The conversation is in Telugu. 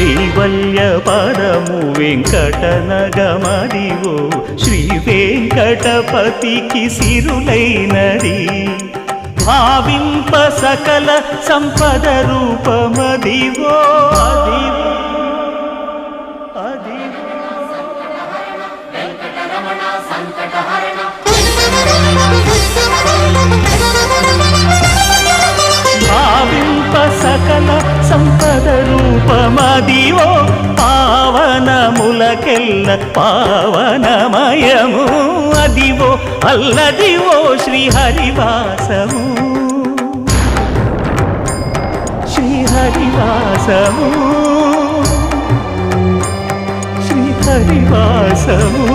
కైవల్య పదము వెంకటనగమదివో శ్రీ వెంకటపతికి సిరులైనది భావింప సకల సంపద రూపమదివో అదివో భావింప సకల సంపద రూపమదివో పావనములకెల్ల పావనమయము అదివో అల్లదివో శ్రీహరివాసము శ్రీహరివాసము శ్రీహరివాసము